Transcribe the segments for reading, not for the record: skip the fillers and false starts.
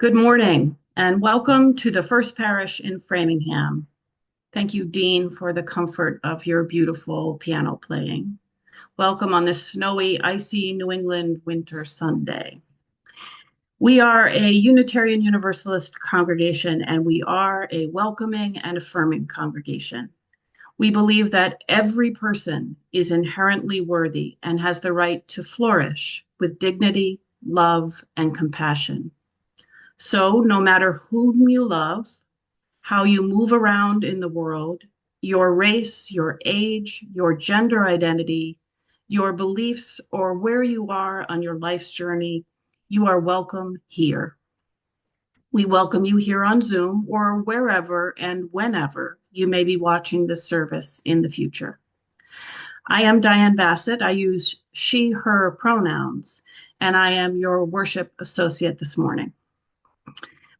Good morning and welcome to the First Parish in Framingham. Thank you, Dean, for the comfort of your beautiful piano playing. Welcome on this snowy, icy New England winter Sunday. We are a Unitarian Universalist congregation, and we are a welcoming and affirming congregation. We believe that every person is inherently worthy and has the right to flourish with dignity, love, and compassion. So, no matter whom you love, how you move around in the world, your race, your age, your gender identity, your beliefs, or where you are on your life's journey, you are welcome here. We welcome you here on Zoom or wherever and whenever you may be watching this service in the future. I am Diane Bassett. I use she, her pronouns, and I am your worship associate this morning.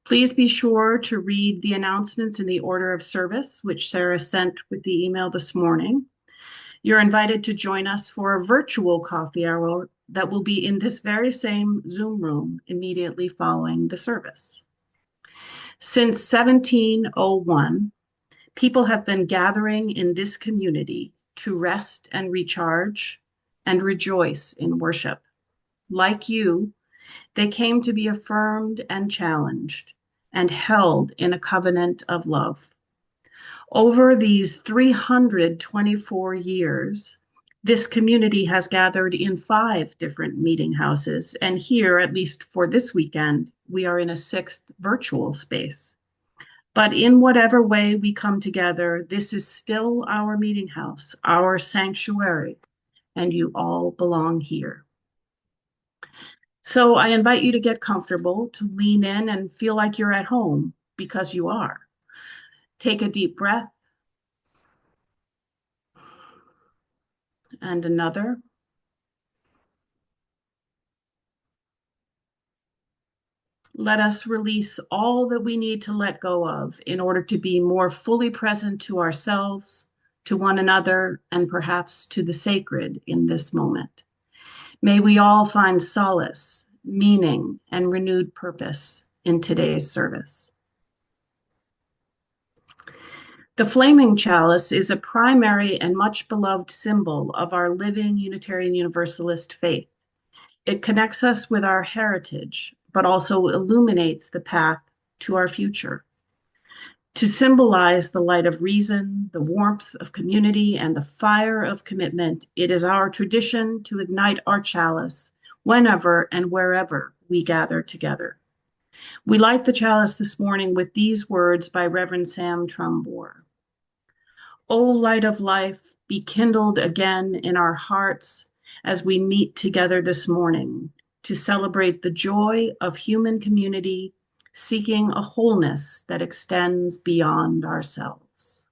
Please be sure to read the announcements in the order of service, which Sarah sent with the email this morning. You're invited to join us for a virtual coffee hour that will be in this very same Zoom room immediately following the service. Since 1701, people have been gathering in this community to rest and recharge and rejoice in worship. Like you, they came to be affirmed and challenged and held in a covenant of love. Over these 324 years, this community has gathered in 5 different meeting houses, and here, at least for this weekend, we are in a 6th virtual space. But in whatever way we come together, this is still our meeting house, our sanctuary, and you all belong here. So I invite you to get comfortable, to lean in and feel like you're at home, because you are. Take a deep breath and another. Let us release all that we need to let go of in order to be more fully present to ourselves, to one another, and perhaps to the sacred in this moment. May we all find solace, meaning, and renewed purpose in today's service. The flaming chalice is a primary and much beloved symbol of our living Unitarian Universalist faith. It connects us with our heritage, but also illuminates the path to our future. To symbolize the light of reason, the warmth of community, and the fire of commitment, it is our tradition to ignite our chalice whenever and wherever we gather together. We light the chalice this morning with these words by Reverend Sam Trumbore. O light of life, be kindled again in our hearts as we meet together this morning to celebrate the joy of human community, seeking a wholeness that extends beyond ourselves.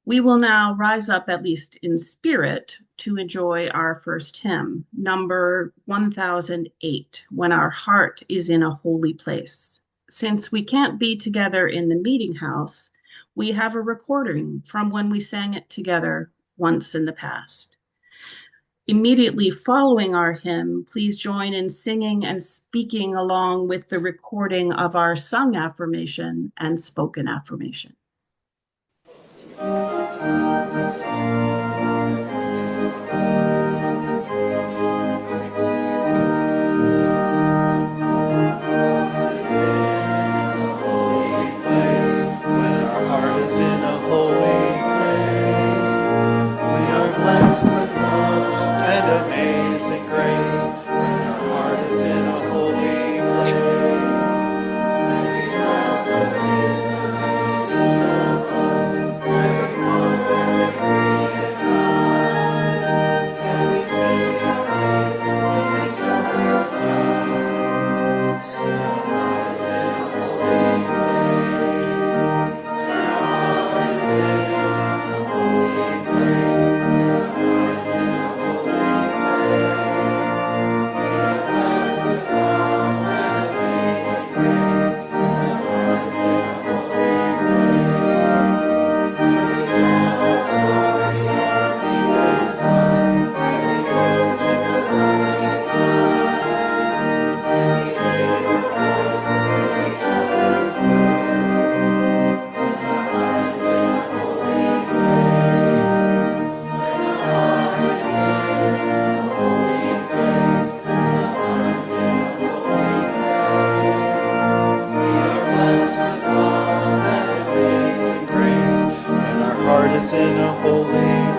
We will now rise up, at least in spirit, to enjoy our first hymn, number 1008, When Our Heart is in a Holy Place. Since we can't be together in the meeting house, we have a recording from when we sang it together once in the past. Immediately following our hymn, please join in singing and speaking along with the recording of our sung affirmation and spoken affirmation.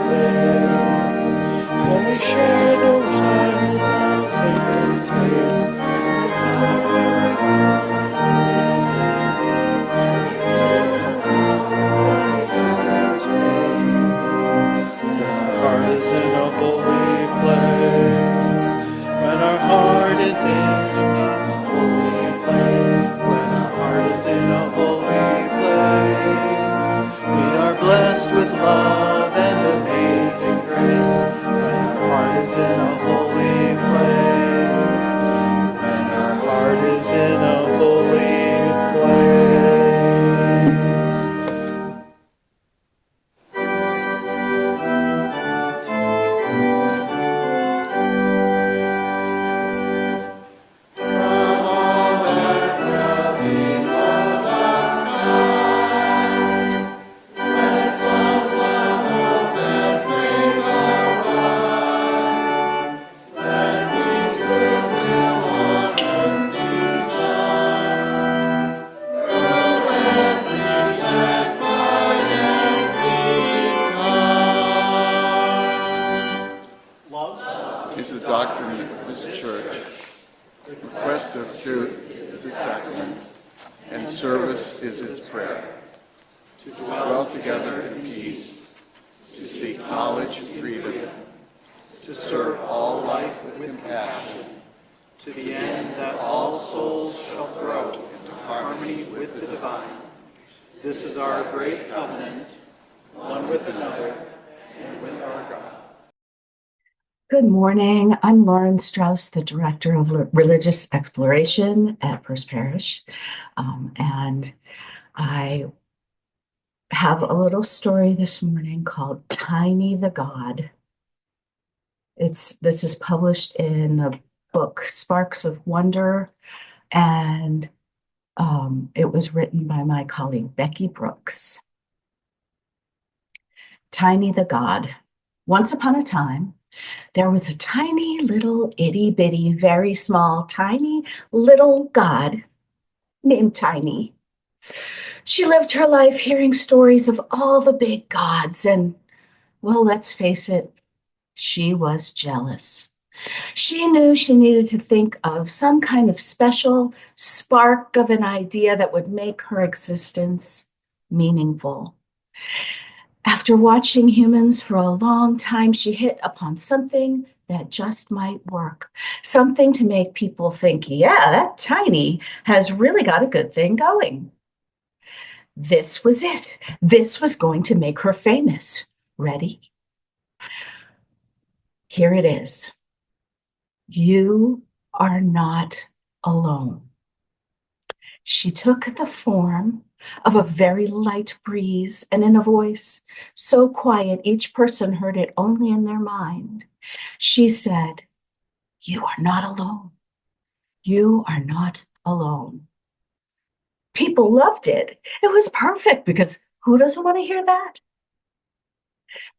place. When we share those aisles of sacred space, heart is in a holy place. When our heart is in a holy place. When our heart is in a holy place. We are blessed with love and amazing grace. When our heart is in a holy place. When our heart is in a holy place. Is the doctrine of this church. Request of truth is its sacrament, and service is its prayer. To dwell together in peace, to seek knowledge and freedom, to serve all life with compassion, to the end that all souls shall grow into harmony with the divine. This is our great covenant, one with another and with our God. Good morning. I'm Lauren Strauss, the Director of Religious Exploration at First Parish. And I have a little story this morning called Tiny the God. This is published in the book Sparks of Wonder, and it was written by my colleague Becky Brooks. Tiny the God. Once upon a time, there was a tiny little itty bitty, very small, tiny little God named Tiny. She lived her life hearing stories of all the big gods, and, well, let's face it, she was jealous. She knew she needed to think of some kind of special spark of an idea that would make her existence meaningful. After watching humans for a long time, she hit upon something that just might work, something to make people think, yeah, that Tiny has really got a good thing going. This was it. This was going to make her famous. Ready? Here it is. You are not alone. She took the form of a very light breeze, and in a voice so quiet each person heard it only in their mind, she said, "You are not alone. You are not alone." People loved it. It was perfect because who doesn't want to hear that?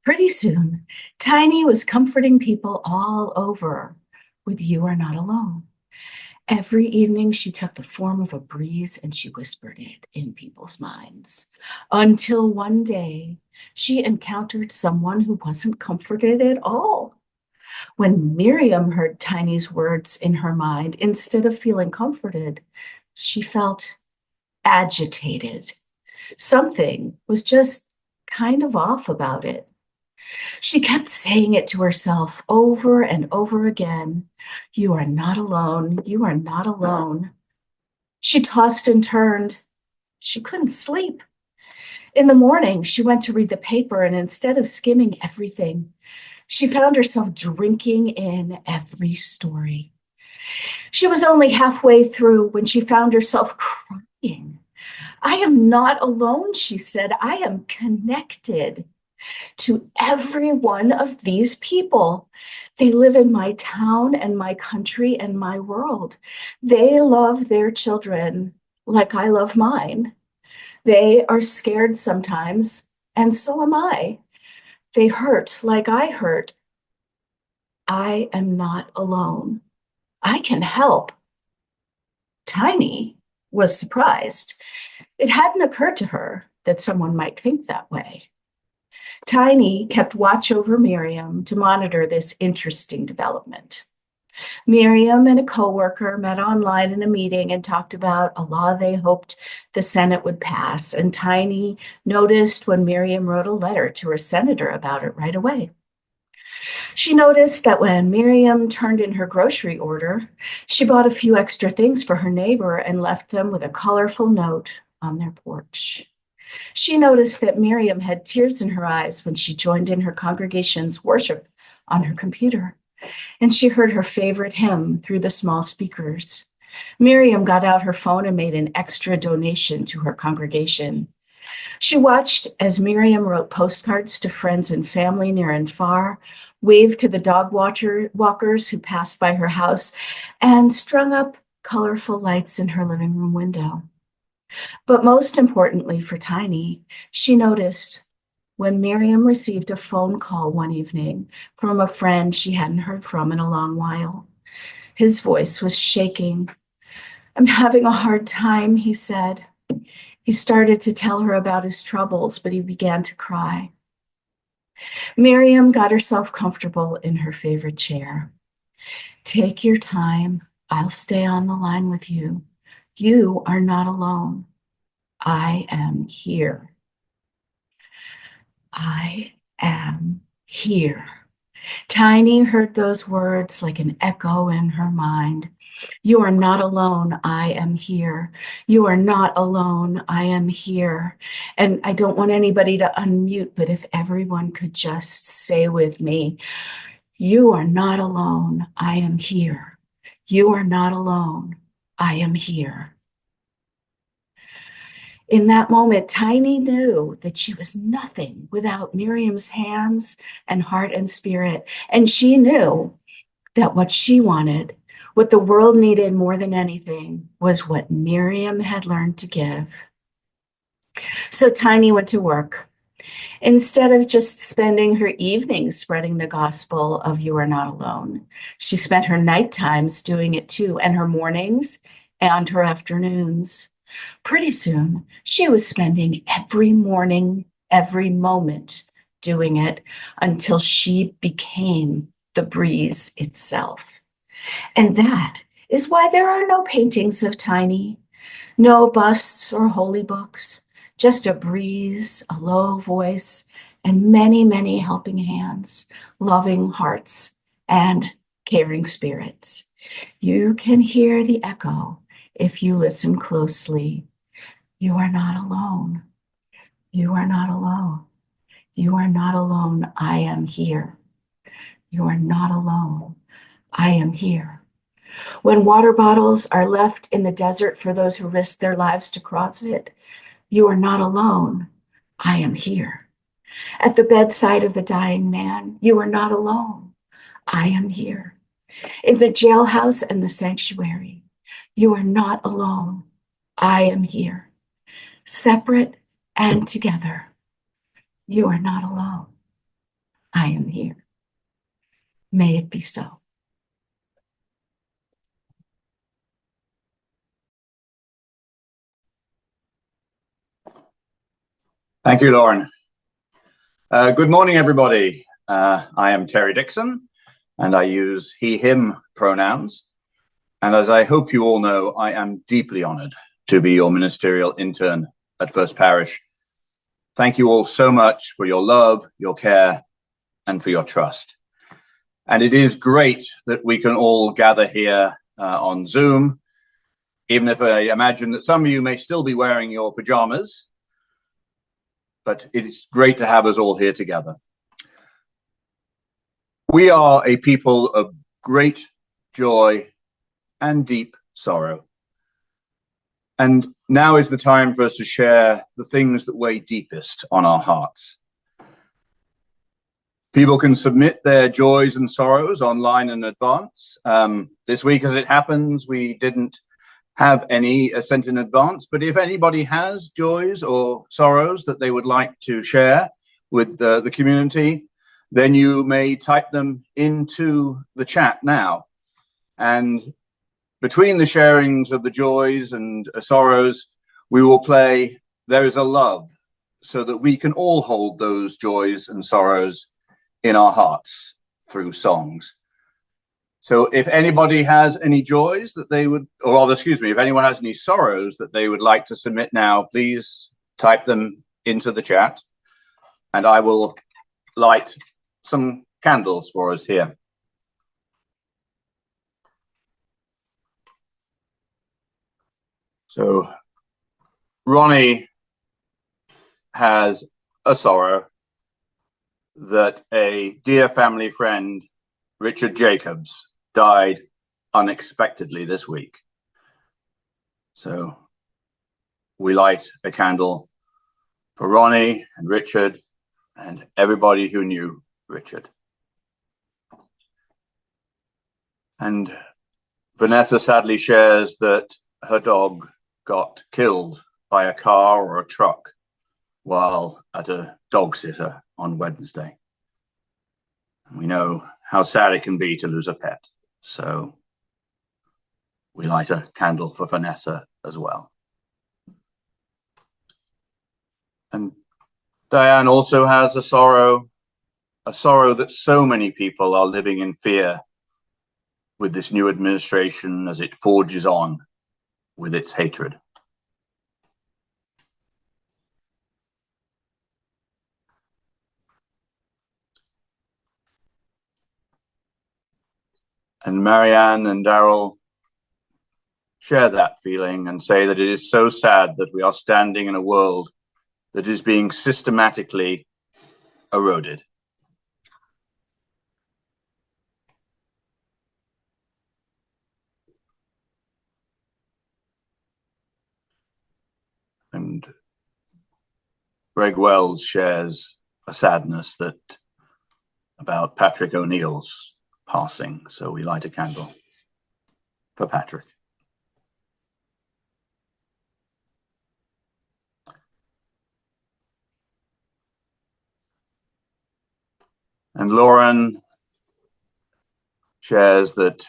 Pretty soon, Tiny was comforting people all over with "You are not alone." Every evening, she took the form of a breeze and she whispered it in people's minds. Until one day, she encountered someone who wasn't comforted at all. When Miriam heard Tiny's words in her mind, instead of feeling comforted, she felt agitated. Something was just kind of off about it. She kept saying it to herself over and over again. "You are not alone. You are not alone." She tossed and turned. She couldn't sleep. In the morning, she went to read the paper, and instead of skimming everything, she found herself drinking in every story. She was only halfway through when she found herself crying. "I am not alone," she said. "I am connected to every one of these people. They live in my town and my country and my world. They love their children like I love mine. They are scared sometimes, and so am I. They hurt like I hurt. I am not alone. I can help." Tiny was surprised. It hadn't occurred to her that someone might think that way. Tiny kept watch over Miriam to monitor this interesting development. Miriam and a coworker met online in a meeting and talked about a law they hoped the Senate would pass, and Tiny noticed when Miriam wrote a letter to her senator about it right away. She noticed that when Miriam turned in her grocery order, she bought a few extra things for her neighbor and left them with a colorful note on their porch. She noticed that Miriam had tears in her eyes when she joined in her congregation's worship on her computer, and she heard her favorite hymn through the small speakers. Miriam got out her phone and made an extra donation to her congregation. She watched as Miriam wrote postcards to friends and family near and far, waved to the walkers who passed by her house, and strung up colorful lights in her living room window. But most importantly for Tiny, she noticed when Miriam received a phone call one evening from a friend she hadn't heard from in a long while. His voice was shaking. "I'm having a hard time," he said. He started to tell her about his troubles, but he began to cry. Miriam got herself comfortable in her favorite chair. "Take your time. I'll stay on the line with you. You are not alone. I am here. I am here." Tiny heard those words like an echo in her mind. "You are not alone. I am here. You are not alone. I am here." And I don't want anybody to unmute, but if everyone could just say with me, "You are not alone. I am here. You are not alone. I am here." In that moment, Tiny knew that she was nothing without Miriam's hands and heart and spirit. And she knew that what she wanted, what the world needed more than anything, was what Miriam had learned to give. So Tiny went to work. Instead of just spending her evenings spreading the gospel of "You are not alone," she spent her night times doing it too, and her mornings and her afternoons. Pretty soon, she was spending every morning, every moment doing it until she became the breeze itself. And that is why there are no paintings of Tiny, no busts or holy books, just a breeze, a low voice, and many, many helping hands, loving hearts, and caring spirits. You can hear the echo if you listen closely. You are not alone. You are not alone. You are not alone. I am here. You are not alone. I am here. When water bottles are left in the desert for those who risk their lives to cross it, you are not alone. I am here. At the bedside of the dying man, you are not alone. I am here. In the jailhouse and the sanctuary, you are not alone. I am here. Separate and together, you are not alone. I am here. May it be so. Thank you, Lauren. Good morning, everybody. I am Terry Dixon, and I use he, him pronouns. And as I hope you all know, I am deeply honored to be your ministerial intern at First Parish. Thank you all so much for your love, your care, and for your trust. And it is great that we can all gather here on Zoom, even if I imagine that some of you may still be wearing your pajamas. But it is great to have us all here together. We are a people of great joy and deep sorrow. And now is the time for us to share the things that weigh deepest on our hearts. People can submit their joys and sorrows online in advance. This week, as it happens, we didn't have any sent in advance, but if anybody has joys or sorrows that they would like to share with the community, then you may type them into the chat now. And between the sharings of the joys and sorrows, we will play "There is a Love" so that we can all hold those joys and sorrows in our hearts through songs. So if anybody has any joys that they would, or rather, excuse me, if anyone has any sorrows that they would like to submit now, please type them into the chat and I will light some candles for us here. So Ronnie has a sorrow that a dear family friend, Richard Jacobs, died unexpectedly this week. So we light a candle for Ronnie and Richard and everybody who knew Richard. And Vanessa sadly shares that her dog got killed by a car or a truck while at a dog sitter on Wednesday. And we know how sad it can be to lose a pet. So we light a candle for Vanessa as well. And Diane also has a sorrow that so many people are living in fear with this new administration as it forges on with its hatred. And Marianne and Daryl share that feeling and say that it is so sad that we are standing in a world that is being systematically eroded. And Greg Wells shares a sadness about Patrick O'Neill's passing. So we light a candle for Patrick. And Lauren shares that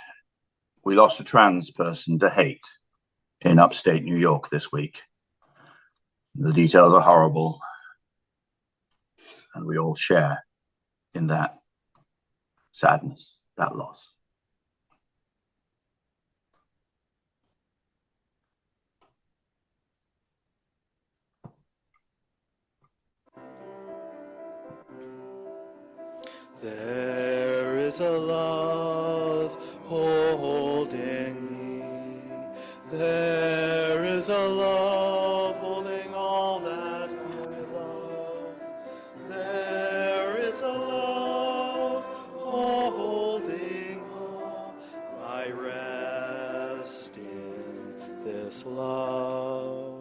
we lost a trans person to hate in upstate New York this week. The details are horrible, and we all share in that sadness, that loss. There is a love holding me. There is a love holding all that I love. There is a love holding all my rest in this love.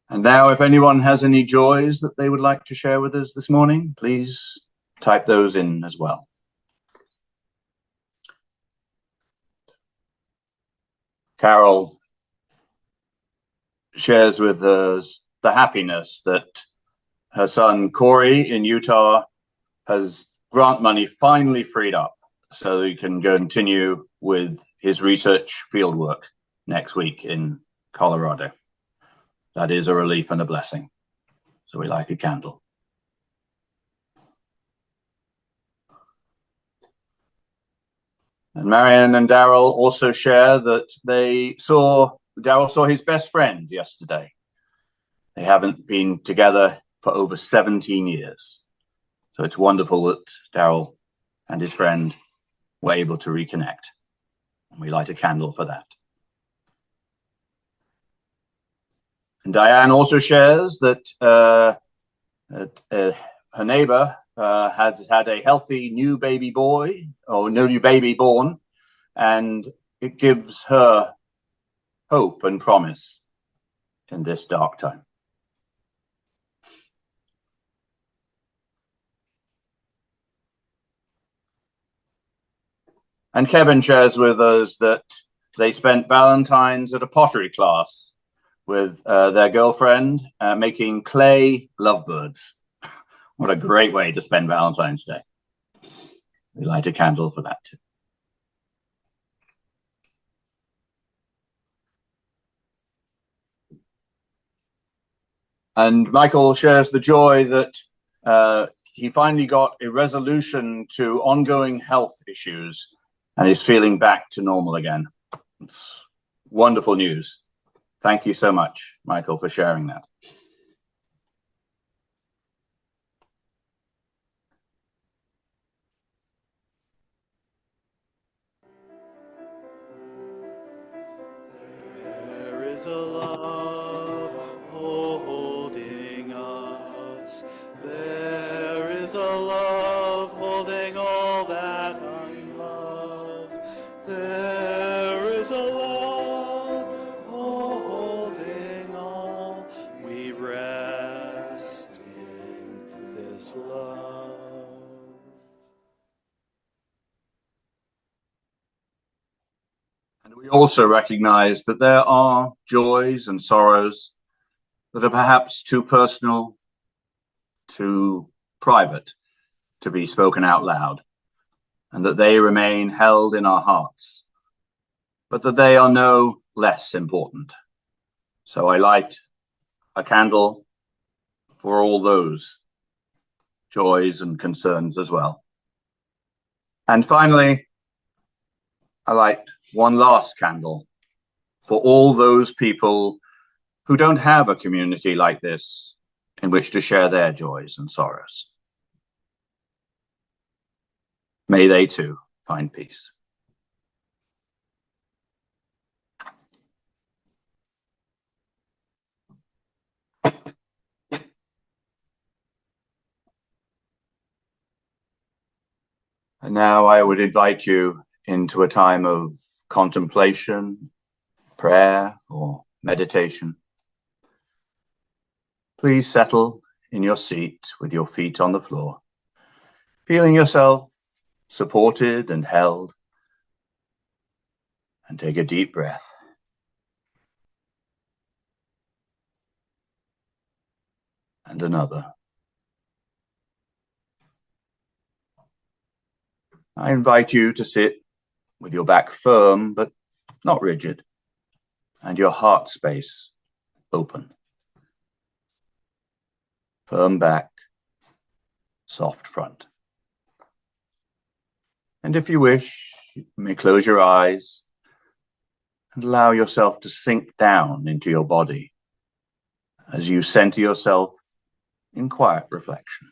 And now, if anyone has any joys that they would like to share with us this morning, please type those in as well. Carol shares with us the happiness that her son Corey in Utah has grant money finally freed up so he can go continue with his research fieldwork next week in Colorado. That is a relief and a blessing. So we light a candle. And Marianne and Daryl also share that Daryl saw his best friend yesterday. They haven't been together for over 17 years. So it's wonderful that Daryl and his friend were able to reconnect. And we light a candle for that. And Diane also shares that her neighbor has had a healthy new baby boy, or new baby born, and it gives her hope and promise in this dark time. And Kevin shares with us that they spent Valentine's at a pottery class with their girlfriend, making clay lovebirds. What a great way to spend Valentine's Day. We light a candle for that too. And Michael shares the joy that he finally got a resolution to ongoing health issues and is feeling back to normal again. It's wonderful news. Thank you so much, Michael, for sharing that. There is a love holding us. There is a love holding all that I love. There is a love holding all. We rest in this love. And we also recognize that there are joys and sorrows that are perhaps too personal, too private to be spoken out loud, and that they remain held in our hearts, but that they are no less important. So I light a candle for all those joys and concerns as well. And finally, I light one last candle for all those people who don't have a community like this in which to share their joys and sorrows. May they too find peace. And now I would invite you into a time of contemplation, prayer, or meditation. Please settle in your seat with your feet on the floor, feeling yourself supported and held, and take a deep breath. And another. I invite you to sit with your back firm, but not rigid, and your heart space open. Firm back, soft front. And if you wish, you may close your eyes and allow yourself to sink down into your body as you center yourself in quiet reflection.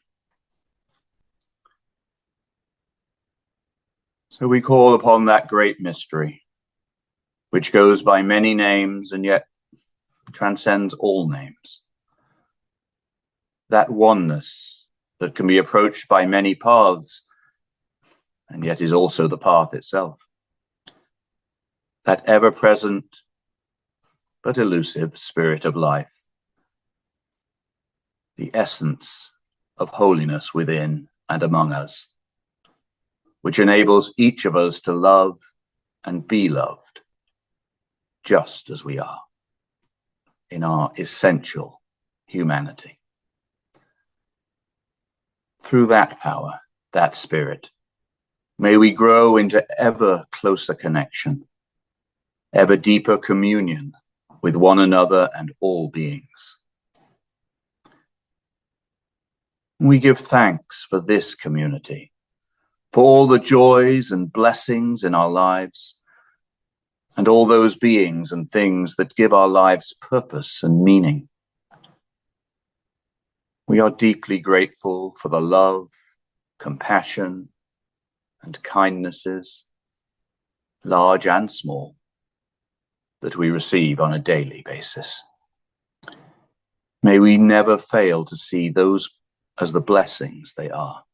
So we call upon that great mystery, which goes by many names and yet transcends all names. That oneness that can be approached by many paths and yet is also the path itself. That ever-present but elusive spirit of life. The essence of holiness within and among us, which enables each of us to love and be loved just as we are, in our essential humanity. Through that power, that spirit, may we grow into ever closer connection, ever deeper communion with one another and all beings. We give thanks for this community, for all the joys and blessings in our lives, and all those beings and things that give our lives purpose and meaning. We are deeply grateful for the love, compassion, and kindnesses, large and small, that we receive on a daily basis. May we never fail to see those as the blessings they are.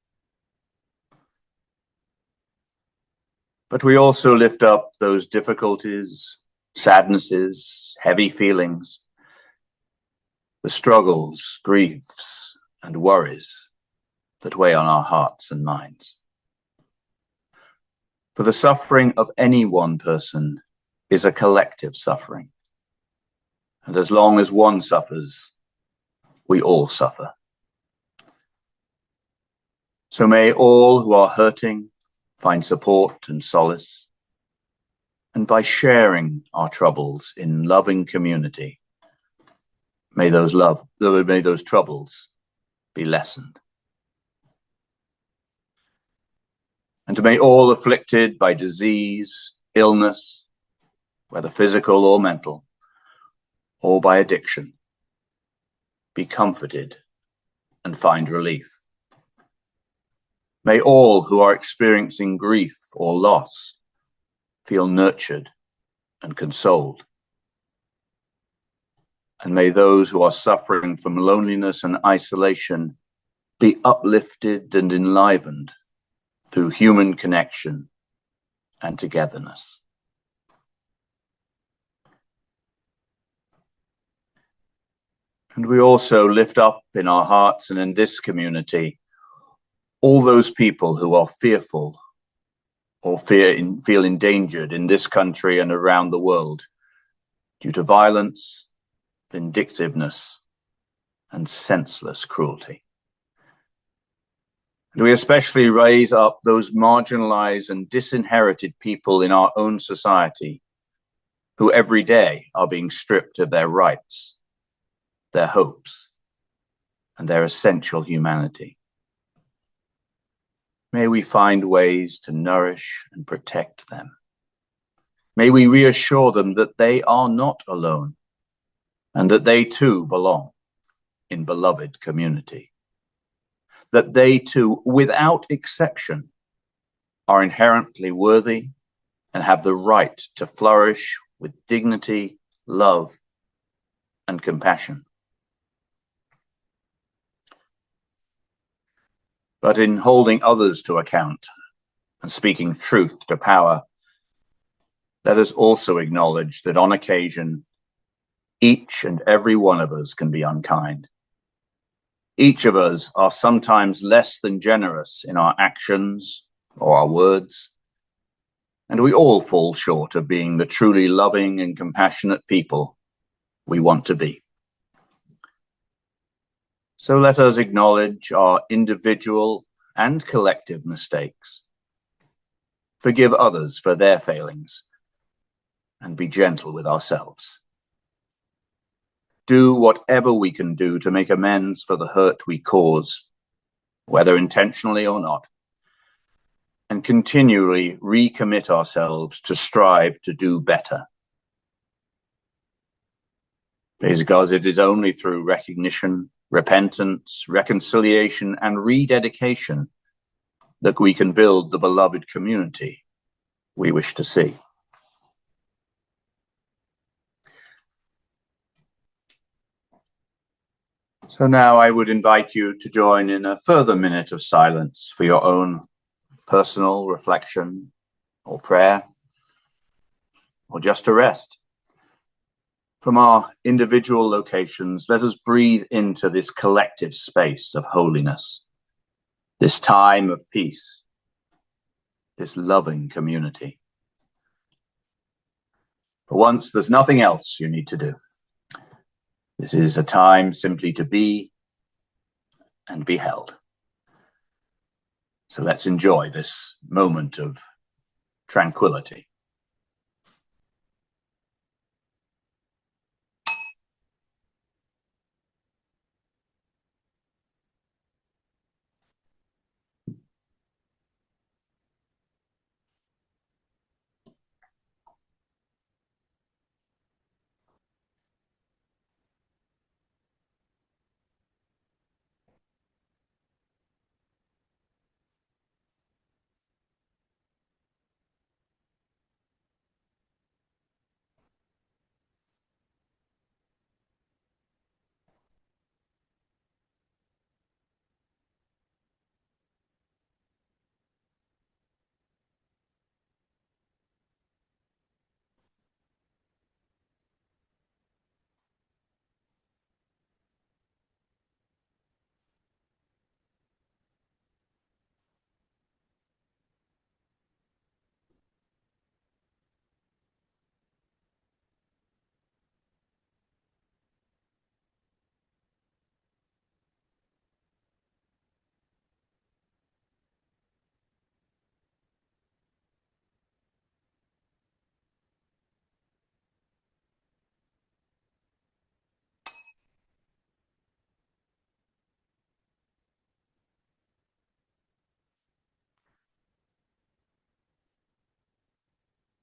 But we also lift up those difficulties, sadnesses, heavy feelings, the struggles, griefs, and worries that weigh on our hearts and minds. For the suffering of any one person is a collective suffering. And as long as one suffers, we all suffer. So may all who are hurting find support and solace, and by sharing our troubles in loving community, May those troubles be lessened. And may all afflicted by disease, illness, whether physical or mental, or by addiction, be comforted and find relief. May all who are experiencing grief or loss feel nurtured and consoled. And may those who are suffering from loneliness and isolation be uplifted and enlivened through human connection and togetherness. And we also lift up in our hearts and in this community all those people who are fearful or feel endangered in this country and around the world due to violence, vindictiveness, and senseless cruelty. And we especially raise up those marginalized and disinherited people in our own society who every day are being stripped of their rights, their hopes, and their essential humanity. May we find ways to nourish and protect them. May we reassure them that they are not alone and that they too belong in beloved community. That they too, without exception, are inherently worthy and have the right to flourish with dignity, love, and compassion. But in holding others to account and speaking truth to power, let us also acknowledge that on occasion, each and every one of us can be unkind. Each of us are sometimes less than generous in our actions or our words, and we all fall short of being the truly loving and compassionate people we want to be. So let us acknowledge our individual and collective mistakes, forgive others for their failings, and be gentle with ourselves. Do whatever we can do to make amends for the hurt we cause, whether intentionally or not, and continually recommit ourselves to strive to do better. Because it is only through recognition, repentance, reconciliation, and rededication that we can build the beloved community we wish to see. So now I would invite you to join in a further minute of silence for your own personal reflection or prayer, or just to rest. From our individual locations, let us breathe into this collective space of holiness, this time of peace, this loving community. For once, there's nothing else you need to do. This is a time simply to be and be held. So let's enjoy this moment of tranquility.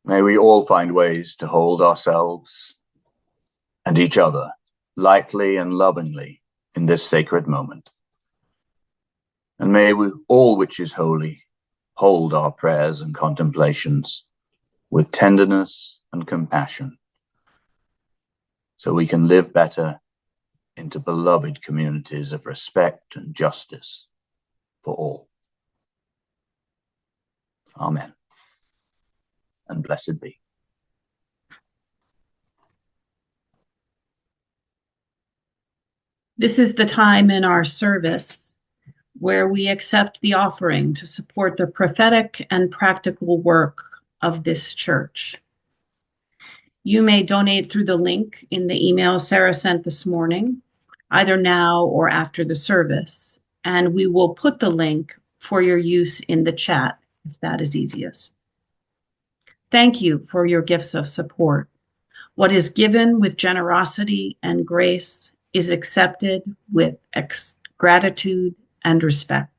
May we all find ways to hold ourselves and each other lightly and lovingly in this sacred moment. And may we all which is holy hold our prayers and contemplations with tenderness and compassion, so we can live better into beloved communities of respect and justice for all. Amen. And blessed be. This is the time in our service where we accept the offering to support the prophetic and practical work of this church. You may donate through the link in the email Sarah sent this morning, either now or after the service, and we will put the link for your use in the chat if that is easiest. Thank you for your gifts of support. What is given with generosity and grace is accepted with gratitude and respect.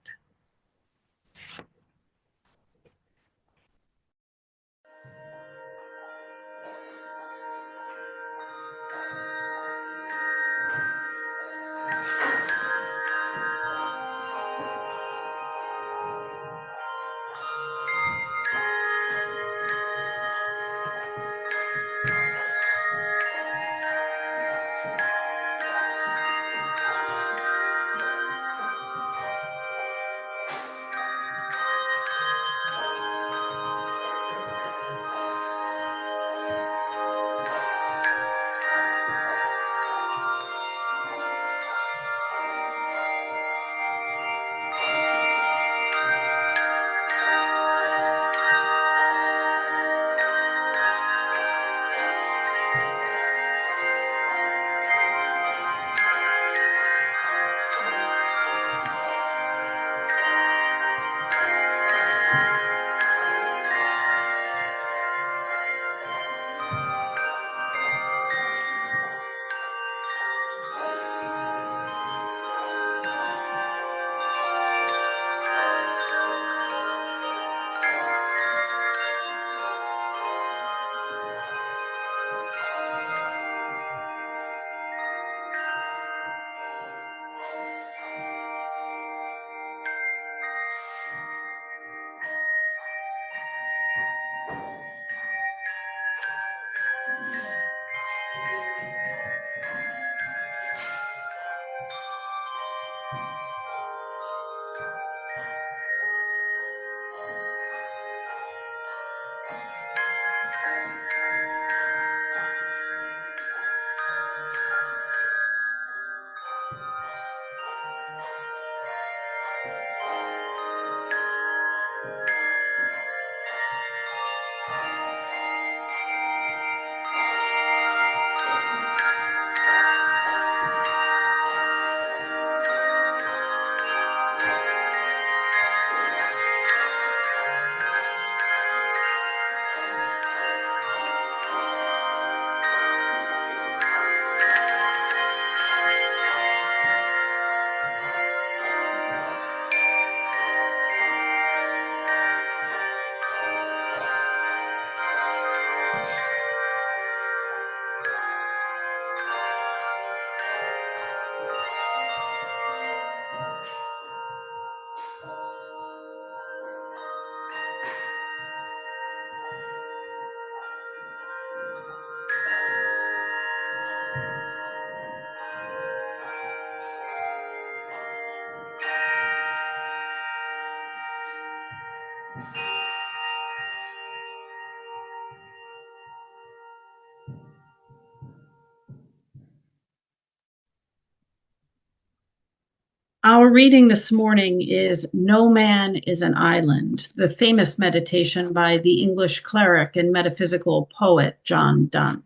Our reading this morning is No Man is an Island, the famous meditation by the English cleric and metaphysical poet John Donne.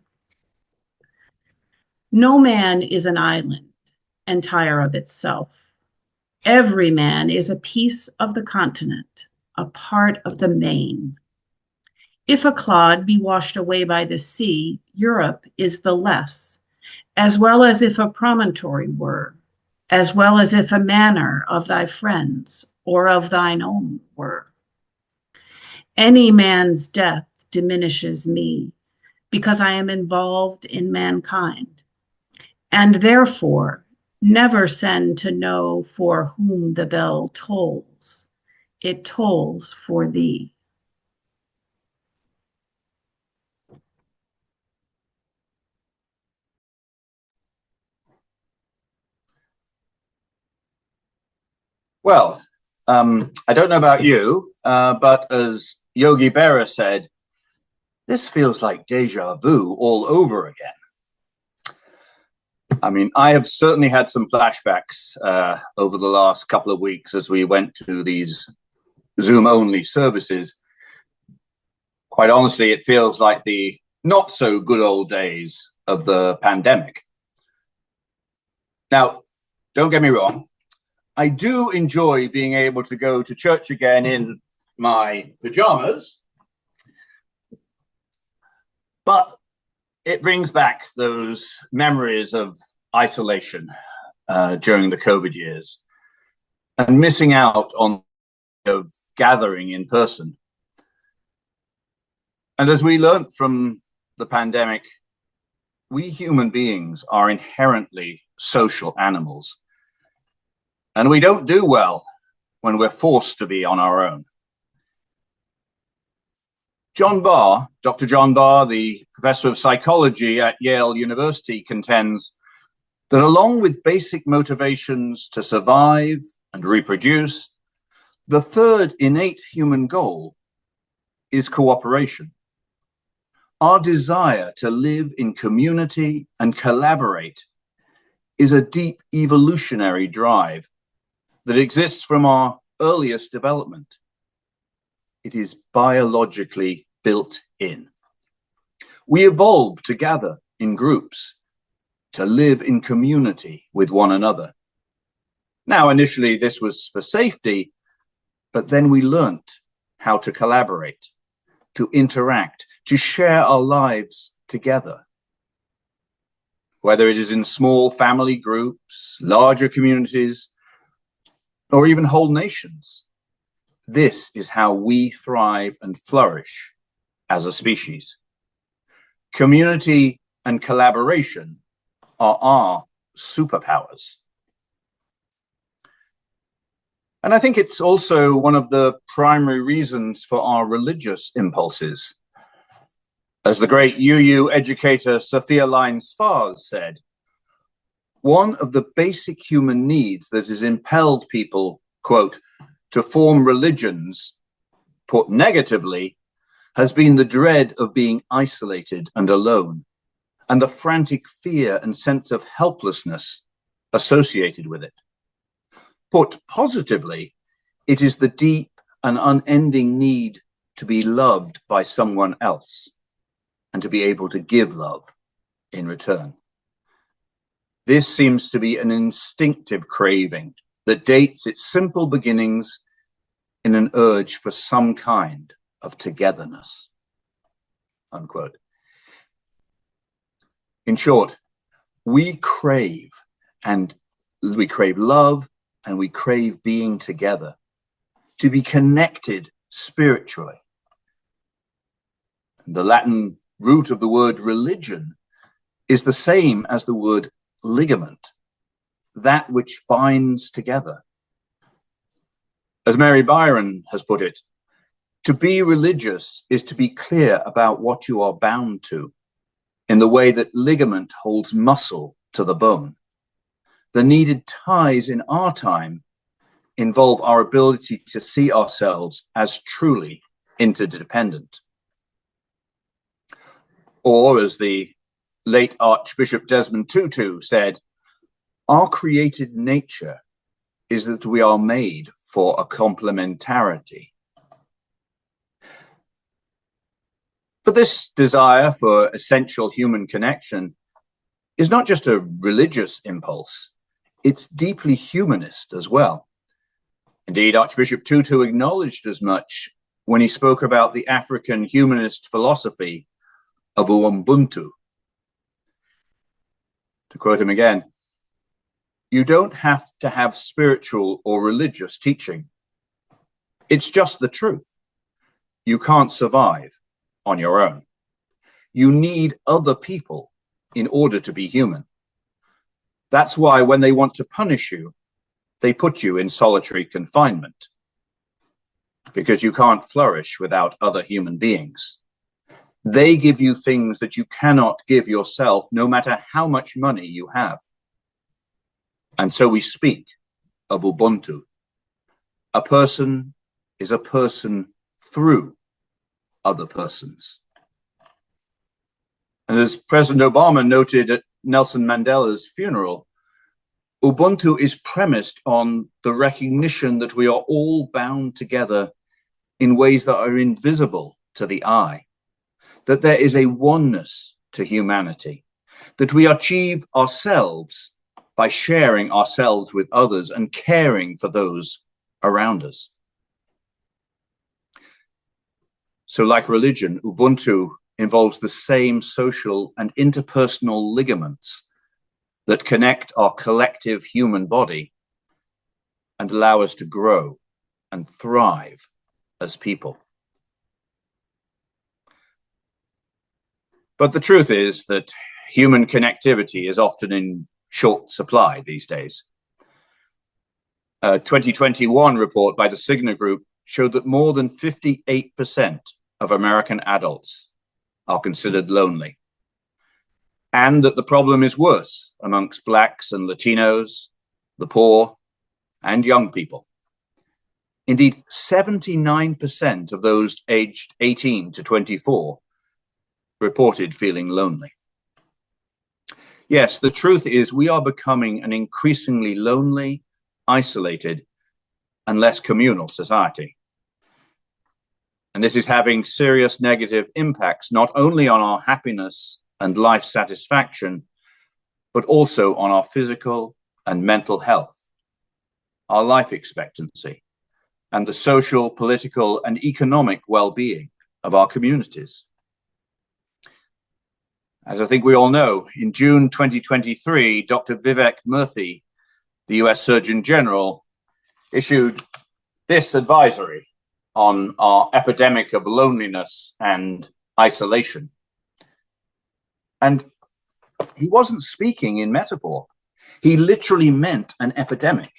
No man is an island, entire of itself. Every man is a piece of the continent, a part of the main. If a clod be washed away by the sea, Europe is the less, as well as if a promontory were, as well as if a manor of thy friends or of thine own were. Any man's death diminishes me because I am involved in mankind, and therefore never send to know for whom the bell tolls. It tolls for thee. Well, I don't know about you, but as Yogi Berra said, this feels like deja vu all over again. I mean, I have certainly had some flashbacks over the last couple of weeks as we went to these Zoom-only services. Quite honestly, it feels like the not so good old days of the pandemic. Now, don't get me wrong, I do enjoy being able to go to church again in my pajamas, but it brings back those memories of isolation during the COVID years and missing out on gathering in person. And as we learned from the pandemic, we human beings are inherently social animals, and we don't do well when we're forced to be on our own. Dr. John Barr, the professor of psychology at Yale University, contends that along with basic motivations to survive and reproduce, the third innate human goal is cooperation. Our desire to live in community and collaborate is a deep evolutionary drive that exists from our earliest development. It is biologically built in. We evolved to gather in groups, to live in community with one another. Now, initially, this was for safety, but then we learnt how to collaborate, to interact, to share our lives together. Whether it is in small family groups, larger communities, or even whole nations, this is how we thrive and flourish as a species. Community and collaboration are our superpowers. And I think it's also one of the primary reasons for our religious impulses. As the great UU educator Sophia Lyne-Sfars said, one of the basic human needs that has impelled people, quote, to form religions, put negatively, has been the dread of being isolated and alone, and the frantic fear and sense of helplessness associated with it. Put positively, it is the deep and unending need to be loved by someone else and to be able to give love in return. This seems to be an instinctive craving that dates its simple beginnings in an urge for some kind of togetherness, unquote. In short, we crave love, and we crave being together, to be connected spiritually. The Latin root of the word religion is the same as the word ligament, that which binds together. As Mary Byron has put it, to be religious is to be clear about what you are bound to, in the way that ligament holds muscle to the bone. The needed ties in our time involve our ability to see ourselves as truly interdependent. Or, as the late Archbishop Desmond Tutu said, our created nature is that we are made for a complementarity. But this desire for essential human connection is not just a religious impulse, it's deeply humanist as well. Indeed, Archbishop Tutu acknowledged as much when he spoke about the African humanist philosophy of Ubuntu. To quote him again, you don't have to have spiritual or religious teaching. It's just the truth. You can't survive on your own. You need other people in order to be human. That's why when they want to punish you, they put you in solitary confinement, because you can't flourish without other human beings. They give you things that you cannot give yourself, no matter how much money you have. And so we speak of Ubuntu. A person is a person through other persons. And as President Obama noted at Nelson Mandela's funeral, Ubuntu is premised on the recognition that we are all bound together in ways that are invisible to the eye, that there is a oneness to humanity, that we achieve ourselves by sharing ourselves with others and caring for those around us. So like religion, Ubuntu involves the same social and interpersonal ligaments that connect our collective human body and allow us to grow and thrive as people. But the truth is that human connectivity is often in short supply these days. A 2021 report by the Cigna Group showed that more than 58% of American adults are considered lonely, and that the problem is worse amongst Blacks and Latinos, the poor, and young people. Indeed, 79% of those aged 18 to 24 reported feeling lonely. Yes, the truth is we are becoming an increasingly lonely, isolated, and less communal society. And this is having serious negative impacts, not only on our happiness and life satisfaction, but also on our physical and mental health, our life expectancy, and the social, political, and economic well-being of our communities. As I think we all know, in June 2023, Dr. Vivek Murthy, the US Surgeon General, issued this advisory on our epidemic of loneliness and isolation. And he wasn't speaking in metaphor. He literally meant an epidemic,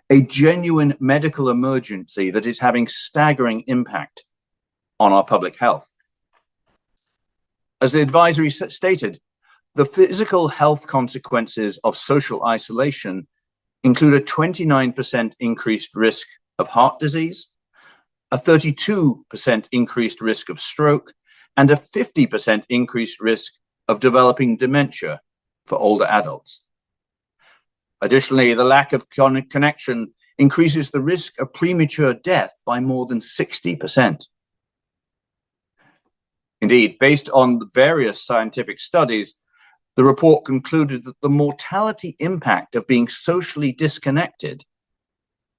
a genuine medical emergency that is having staggering impact on our public health. As the advisory stated, the physical health consequences of social isolation include a 29% increased risk of heart disease, a 32% increased risk of stroke, and a 50% increased risk of developing dementia for older adults. Additionally, the lack of connection increases the risk of premature death by more than 60%. Indeed, based on various scientific studies, the report concluded that the mortality impact of being socially disconnected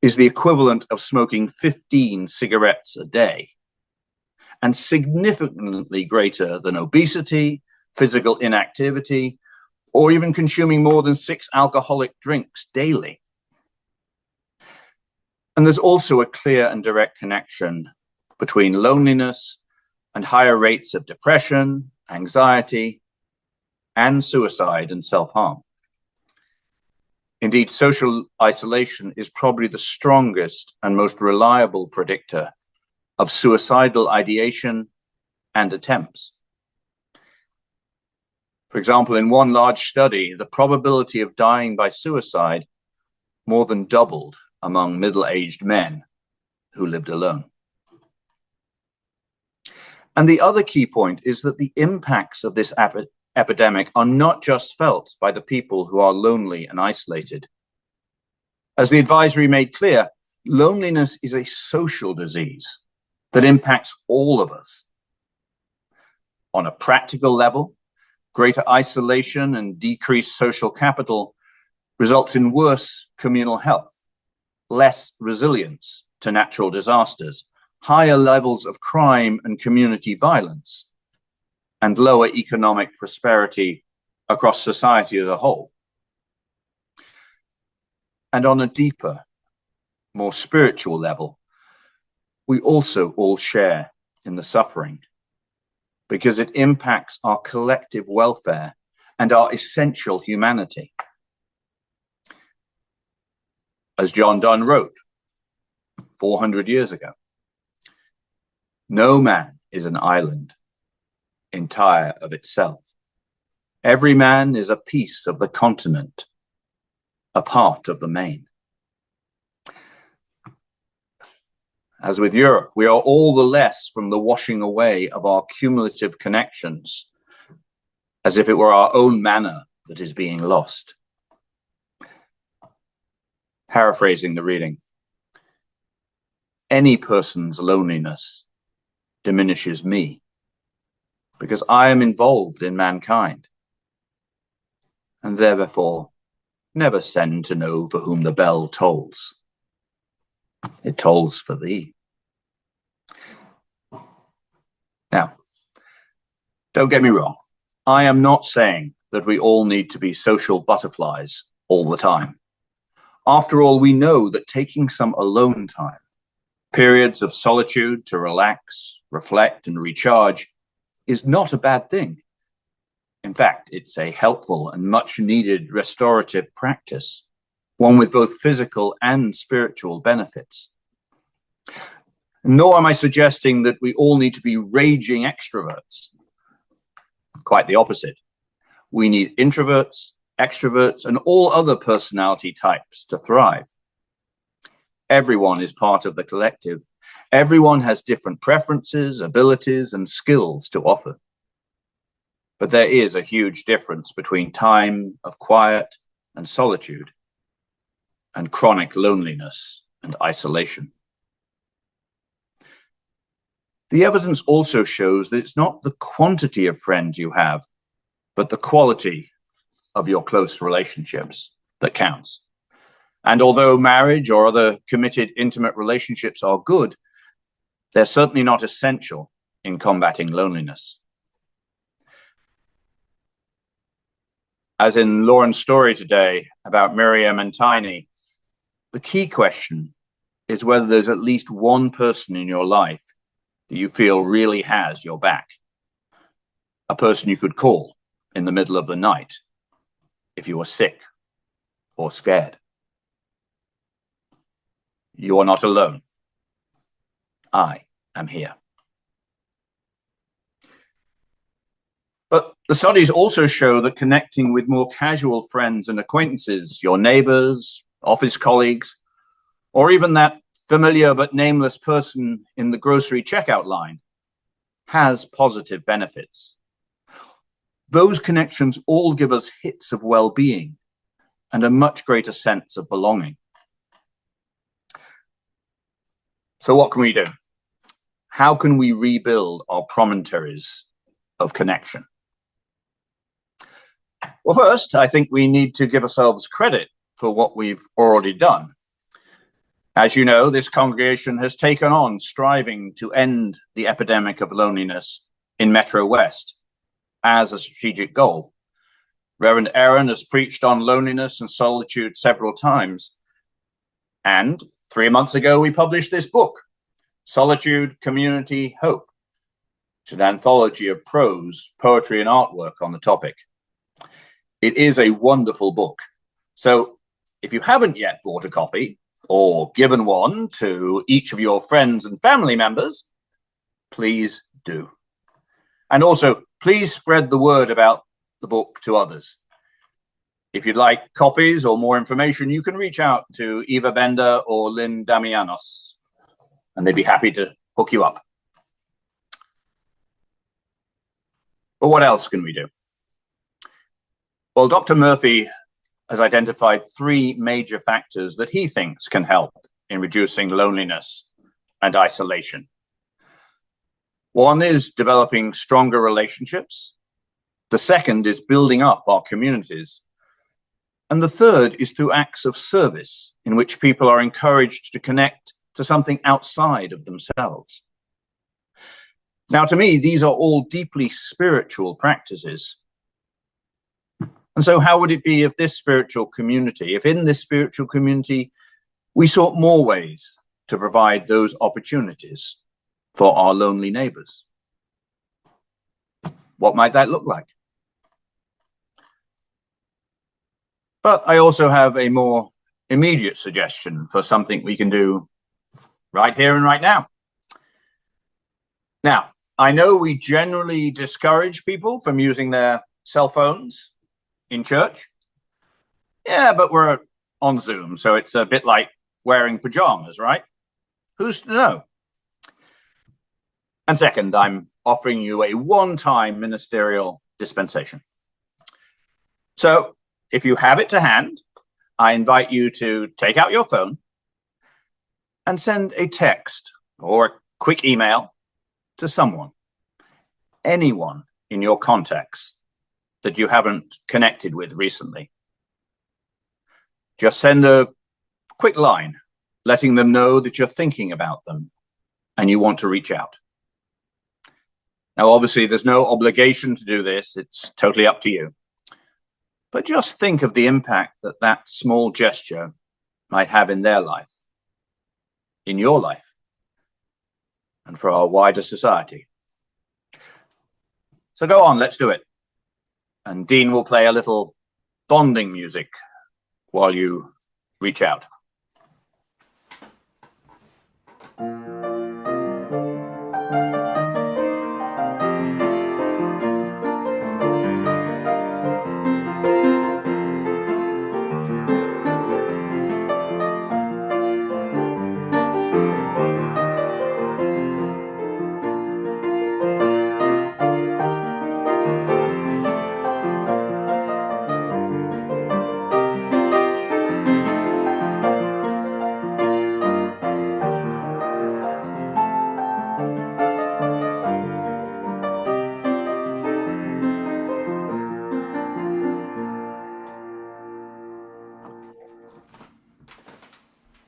is the equivalent of smoking 15 cigarettes a day, and significantly greater than obesity, physical inactivity, or even consuming more than 6 alcoholic drinks daily. And there's also a clear and direct connection between loneliness and higher rates of depression, anxiety, and suicide and self-harm. Indeed, social isolation is probably the strongest and most reliable predictor of suicidal ideation and attempts. For example, in one large study, the probability of dying by suicide more than doubled among middle-aged men who lived alone. And the other key point is that the impacts of this epidemic are not just felt by the people who are lonely and isolated. As the advisory made clear, loneliness is a social disease that impacts all of us. On a practical level, greater isolation and decreased social capital results in worse communal health, less resilience to natural disasters, higher levels of crime and community violence, and lower economic prosperity across society as a whole. And on a deeper, more spiritual level, we also all share in the suffering because it impacts our collective welfare and our essential humanity. As John Donne wrote 400 years ago, no man is an island entire of itself. Every man is a piece of the continent, a part of the main. As with Europe, we are all the less from the washing away of our cumulative connections, as if it were our own manna that is being lost. Paraphrasing the reading, any person's loneliness diminishes me, because I am involved in mankind, and therefore never send to know for whom the bell tolls. It tolls for thee. Now, don't get me wrong. I am not saying that we all need to be social butterflies all the time. After all, we know that taking some alone time, periods of solitude to relax, reflect, and recharge, is not a bad thing. In fact, it's a helpful and much needed restorative practice, one with both physical and spiritual benefits. Nor am I suggesting that we all need to be raging extroverts. Quite the opposite. We need introverts, extroverts, and all other personality types to thrive. Everyone is part of the collective. Everyone has different preferences, abilities, and skills to offer. But there is a huge difference between time of quiet and solitude and chronic loneliness and isolation. The evidence also shows that it's not the quantity of friends you have, but the quality of your close relationships that counts. And although marriage or other committed, intimate relationships are good, they're certainly not essential in combating loneliness. As in Lauren's story today about Miriam and Tiny, the key question is whether there's at least one person in your life that you feel really has your back. A person you could call in the middle of the night if you were sick or scared. You are not alone. I am here. But the studies also show that connecting with more casual friends and acquaintances, your neighbors, office colleagues, or even that familiar but nameless person in the grocery checkout line, has positive benefits. Those connections all give us hits of well-being and a much greater sense of belonging. So what can we do? How can we rebuild our promontories of connection? Well, first, I think we need to give ourselves credit for what we've already done. As you know, this congregation has taken on striving to end the epidemic of loneliness in Metro West as a strategic goal. Reverend Aaron has preached on loneliness and solitude several times. And 3 months ago, we published this book, Solitude, Community, Hope. It's an anthology of prose, poetry, and artwork on the topic. It is a wonderful book. So if you haven't yet bought a copy or given one to each of your friends and family members, please do. And also, please spread the word about the book to others. If you'd like copies or more information, you can reach out to Eva Bender or Lynn Damianos, and they'd be happy to hook you up. But what else can we do? Well, Dr. Murphy has identified 3 major factors that he thinks can help in reducing loneliness and isolation. One is developing stronger relationships. The second is building up our communities. And the third is through acts of service in which people are encouraged to connect to something outside of themselves. Now, to me, these are all deeply spiritual practices. And so how would it be if in this spiritual community, we sought more ways to provide those opportunities for our lonely neighbors? What might that look like? But I also have a more immediate suggestion for something we can do right here and right now. Now, I know we generally discourage people from using their cell phones in church. Yeah, but we're on Zoom, so it's a bit like wearing pajamas, right? Who's to know? And second, I'm offering you a one-time ministerial dispensation. So if you have it to hand, I invite you to take out your phone and send a text or a quick email to someone, anyone in your contacts that you haven't connected with recently. Just send a quick line letting them know that you're thinking about them and you want to reach out. Now, obviously, there's no obligation to do this. It's totally up to you. But just think of the impact that that small gesture might have in their life, in your life, and for our wider society. So go on, let's do it. And Dean will play a little bonding music while you reach out.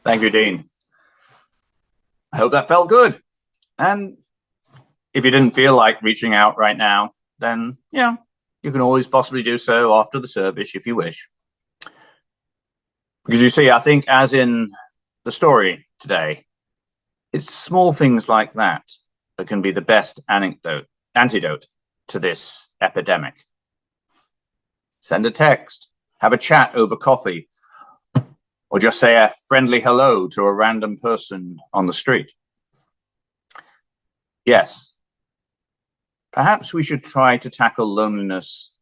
Thank you, Dean. I hope that felt good. And if you didn't feel like reaching out right now, then, yeah, you can always possibly do so after the service if you wish. Because you see, I think as in the story today, it's small things like that that can be the best antidote to this epidemic. Send a text, have a chat over coffee, or just say a friendly hello to a random person on the street. Yes, perhaps we should try to tackle loneliness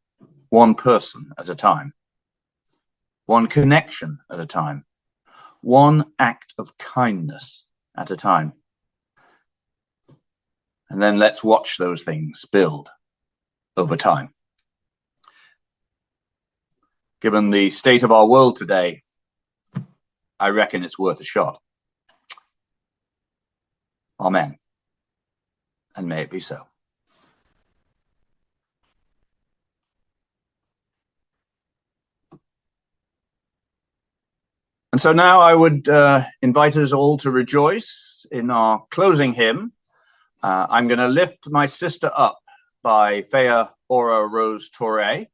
one person at a time, one connection at a time, one act of kindness at a time. And then let's watch those things build over time. Given the state of our world today, I reckon it's worth a shot. Amen. And may it be so. And so now I would invite us all to rejoice in our closing hymn. I'm going to lift my sister up by Fea Ora Rose Torre.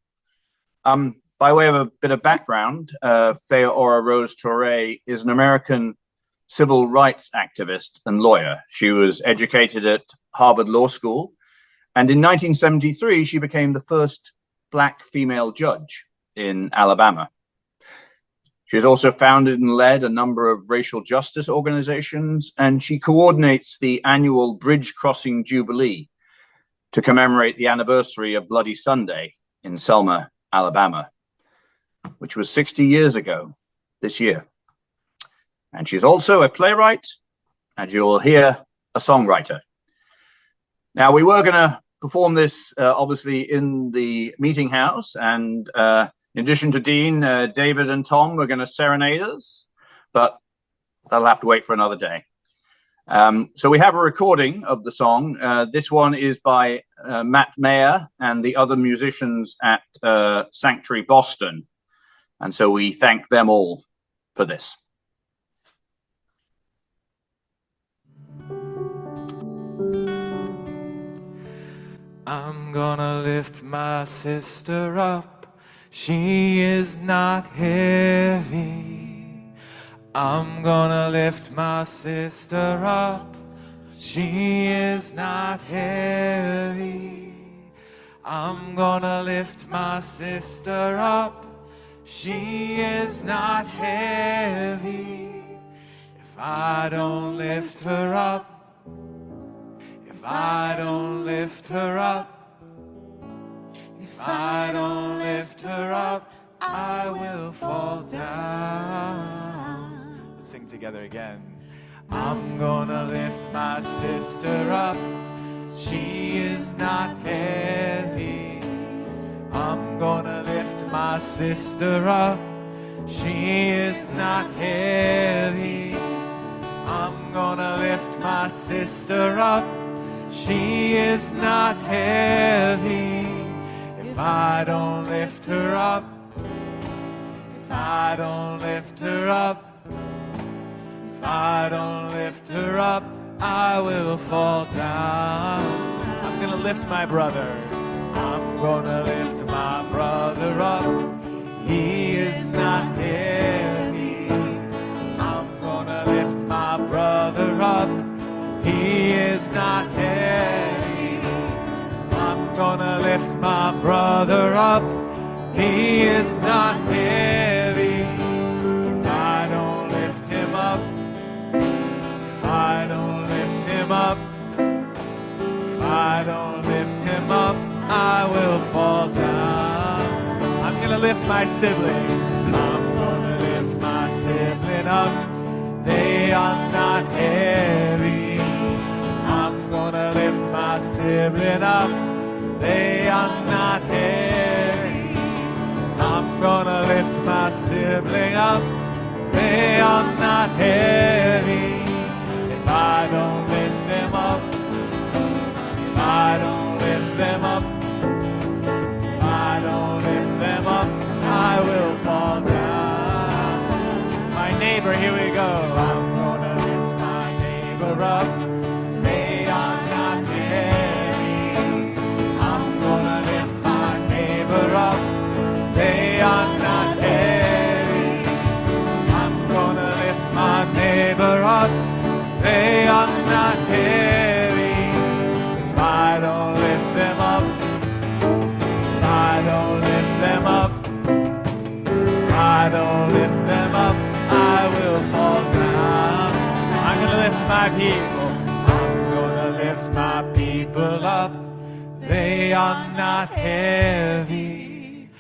By way of a bit of background, Fea Ora Rose Torre is an American civil rights activist and lawyer. She was educated at Harvard Law School, and in 1973, she became the first Black female judge in Alabama. She has also founded and led a number of racial justice organizations, and she coordinates the annual Bridge Crossing Jubilee to commemorate the anniversary of Bloody Sunday in Selma, Alabama, which was 60 years ago this year. And she's also a playwright, and you'll hear a songwriter. Now, we were going to perform this, obviously, in the meeting house, and in addition to Dean, David and Tom were going to serenade us, but that'll have to wait for another day. So we have a recording of the song. This one is by Matt Mayer and the other musicians at Sanctuary Boston. And so we thank them all for this. I'm gonna lift my sister up. She is not heavy. I'm gonna lift my sister up. She is not heavy. I'm gonna lift my sister up. She is not heavy. If I don't lift her up, if I don't lift her up, if I don't lift her up, I will fall down. Let's sing together again. I'm gonna lift my sister up. She is not heavy. I'm gonna lift my sister up. She is not heavy. I'm gonna lift my sister up. She is not heavy. If I don't lift her up, if I don't lift her up, if I don't lift her up, I will fall down. I'm gonna lift my brother. I'm gonna lift my brother up. He is not heavy. I'm gonna lift my brother up. He is not heavy. I'm gonna lift my brother up. He is not heavy. If I don't lift him up, if I don't lift him up, if I don't lift him up, I will fall down. I'm gonna lift my sibling. I'm gonna lift my sibling up. They are not heavy. I'm gonna lift my sibling up. They are not heavy. I'm gonna lift my sibling up. They are not heavy. If I don't lift them up, if I don't lift them up, if I don't lift them up, I will fall down. My neighbor, here we go. I'm gonna lift my neighbor up. They are not heavy. I'm gonna lift my neighbor up. They are not heavy. I'm gonna lift my neighbor up. They are not heavy. If I don't lift them up, if I don't lift them up, if I don't lift them up, I will fall down. I'm gonna lift my people. I'm gonna lift my people up. They are not heavy.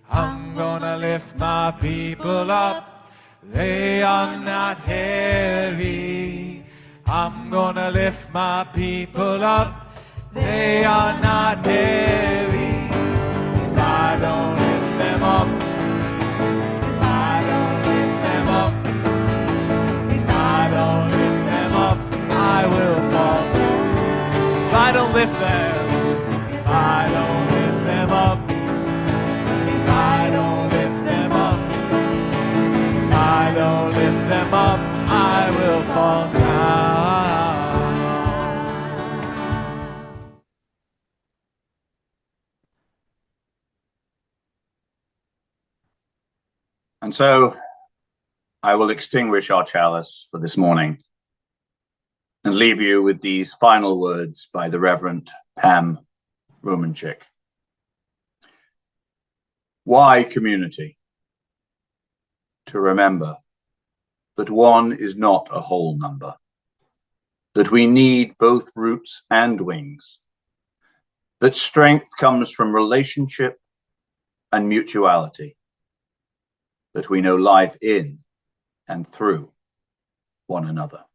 I'm gonna lift my people up. They are not heavy. I'm gonna lift my people up. They are not heavy. If I don't lift them up, if I don't lift them up, if I don't lift them up, I will fall down. If I don't lift them, if I don't lift them up, if I don't lift them up, if I don't lift them up, I will fall down. And so I will extinguish our chalice for this morning and leave you with these final words by the Reverend Pam Romanchik. Why community? To remember that one is not a whole number, that we need both roots and wings, that strength comes from relationship and mutuality, that we know life in and through one another.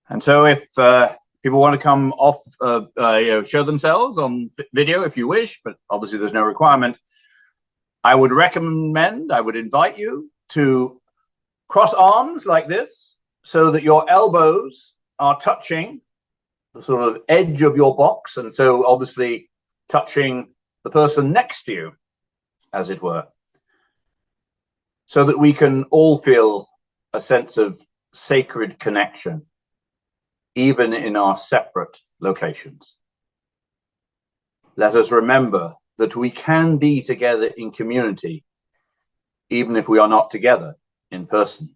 And so if people want to come off, show themselves on video if you wish, but obviously there's no requirement, I would invite you to cross arms like this so that your elbows are touching the sort of edge of your box, and so obviously touching the person next to you, as it were, so that we can all feel a sense of sacred connection, even in our separate locations. Let us remember that we can be together in community, even if we are not together in person,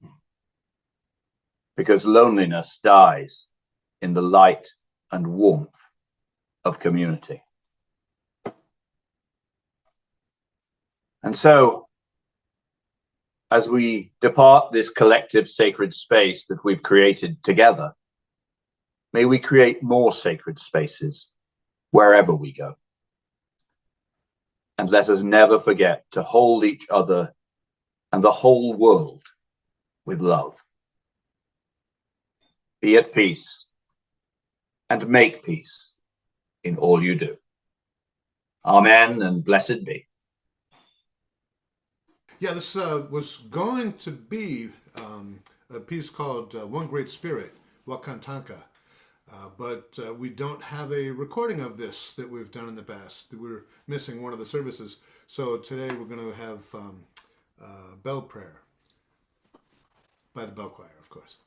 because loneliness dies in the light and warmth of community. And so, as we depart this collective sacred space that we've created together, may we create more sacred spaces wherever we go. And let us never forget to hold each other and the whole world with love. Be at peace and make peace in all you do. Amen and blessed be. Yeah, this was going to be a piece called One Great Spirit, Wakantanka. But we don't have a recording of this that we've done in the past. We're missing one of the services. So today we're going to have bell prayer by the bell choir, of course.